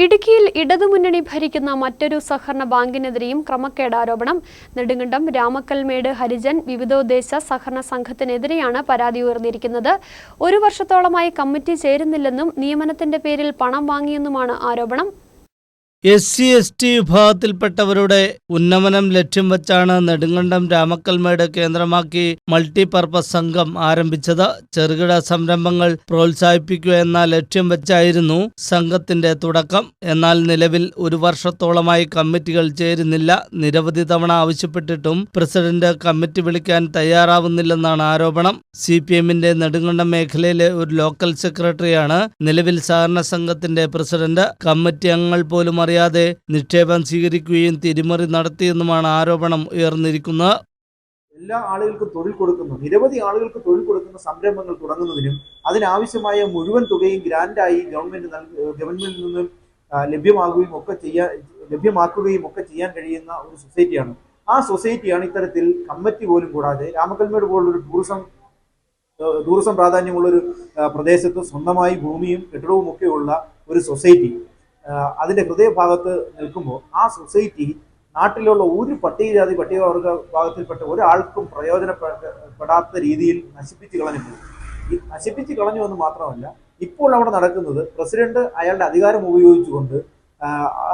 ഇടുക്കിയിൽ ഇടതുമുന്നണി ഭരിക്കുന്ന മറ്റൊരു സഹകരണ ബാങ്കിനെതിരെയും ക്രമക്കേട് ആരോപണം. നെടുങ്കണ്ടം രാമക്കൽമേട് ഹരിജൻ വിവിധോദ്ദേശ സഹകരണ സംഘത്തിനെതിരെയാണ് പരാതി ഉയർന്നിരിക്കുന്നത്. 1 വർഷത്തോളമായി കമ്മിറ്റി ചേരുന്നില്ലെന്നും നിയമനത്തിന്റെ പേരിൽ പണം വാങ്ങിയെന്നുമാണ് ആരോപണം. SC/ST വിഭാഗത്തിൽപ്പെട്ടവരുടെ ഉന്നമനം ലക്ഷ്യം വച്ചാണ് നെടുങ്കണ്ടം രാമക്കൽമേട് കേന്ദ്രമാക്കി മൾട്ടിപർപ്പസ് സംഘം ആരംഭിച്ചത്. ചെറുകിട സംരംഭങ്ങൾ പ്രോത്സാഹിപ്പിക്കുക എന്ന ലക്ഷ്യം വെച്ചായിരുന്നു സംഘത്തിന്റെ തുടക്കം. എന്നാൽ നിലവിൽ 1 വർഷത്തോളമായി കമ്മിറ്റികൾ ചേരുന്നില്ല. നിരവധി തവണ ആവശ്യപ്പെട്ടിട്ടും പ്രസിഡന്റ് കമ്മിറ്റി വിളിക്കാൻ തയ്യാറാവുന്നില്ലെന്നാണ് ആരോപണം. CPMന്റെ നെടുങ്കണ്ടം മേഖലയിലെ ഒരു ലോക്കൽ സെക്രട്ടറിയാണ് നിലവിൽ സഹകരണ സംഘത്തിന്റെ പ്രസിഡന്റ്. കമ്മിറ്റി അംഗങ്ങൾ പോലും അറിയാതെ നിക്ഷേപം സ്വീകരിക്കുകയും തിരിമറി നടത്തിയെന്നുമാണ് ആരോപണം ഉയർന്നിരിക്കുന്നത്. എല്ലാ ആളുകൾക്കും തൊഴിൽ കൊടുക്കുന്നു, നിരവധി ആളുകൾക്ക് തൊഴിൽ കൊടുക്കുന്ന സംരംഭങ്ങൾ തുടങ്ങുന്നതിനും അതിനാവശ്യമായ മുഴുവൻ തുകയും ഗ്രാൻഡായി ഗവൺമെന്റിൽ നിന്നും ലഭ്യമാക്കുകയും ഒക്കെ ചെയ്യാൻ കഴിയുന്ന ഒരു സൊസൈറ്റിയാണ്. ആ സൊസൈറ്റിയാണ് ഇത്തരത്തിൽ കമ്മിറ്റി പോലും കൂടാതെ രാമക്കൽമേട് പോലുള്ളൊരു ടൂറിസം പ്രാധാന്യമുള്ളൊരു പ്രദേശത്ത് സ്വന്തമായി ഭൂമിയും കെട്ടിടവും ഒക്കെയുള്ള ഒരു സൊസൈറ്റി അതിന്റെ ഹൃദയഭാഗത്ത് നിൽക്കുമ്പോൾ ആ സൊസൈറ്റി നാട്ടിലുള്ള ഒരു പട്ടികജാതി പട്ടികവർഗ വിഭാഗത്തിൽപ്പെട്ട ഒരാൾക്കും പ്രയോജനപ്പെടാത്ത രീതിയിൽ നശിപ്പിച്ച് കളഞ്ഞു എന്ന് മാത്രമല്ല, ഇപ്പോൾ അവിടെ നടക്കുന്നത് പ്രസിഡന്റ് അയാളുടെ അധികാരം ഉപയോഗിച്ചുകൊണ്ട്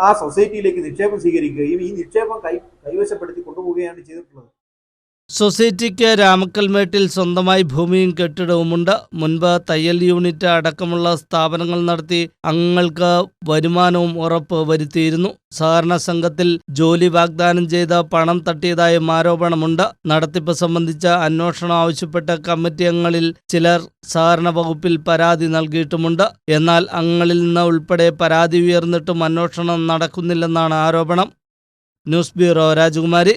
ആ സൊസൈറ്റിയിലേക്ക് നിക്ഷേപം സ്വീകരിക്കുകയും ഈ നിക്ഷേപം കൈവശപ്പെടുത്തി കൊണ്ടുപോവുകയാണ് ചെയ്തിട്ടുള്ളത്. സൊസൈറ്റിക്ക് രാമക്കൽമേട്ടിൽ സ്വന്തമായി ഭൂമിയും കെട്ടിടവുമുണ്ട്. മുൻപ് തയ്യൽ യൂണിറ്റ് അടക്കമുള്ള സ്ഥാപനങ്ങൾ നടത്തി അംഗങ്ങൾക്ക് വരുമാനവും ഉറപ്പ് വരുത്തിയിരുന്നു. സഹകരണ സംഘത്തിൽ ജോലി വാഗ്ദാനം ചെയ്ത് പണം തട്ടിയതായും ആരോപണമുണ്ട്. നടത്തിപ്പ് സംബന്ധിച്ച അന്വേഷണം ആവശ്യപ്പെട്ട കമ്മിറ്റി അംഗങ്ങളിൽ ചിലർ സഹകരണ വകുപ്പിൽ പരാതി നൽകിയിട്ടുമുണ്ട്. എന്നാൽ അംഗങ്ങളിൽ നിന്ന് ഉൾപ്പെടെ പരാതി ഉയർന്നിട്ടും അന്വേഷണം നടക്കുന്നില്ലെന്നാണ് ആരോപണം. ന്യൂസ് ബ്യൂറോ, രാജകുമാരി.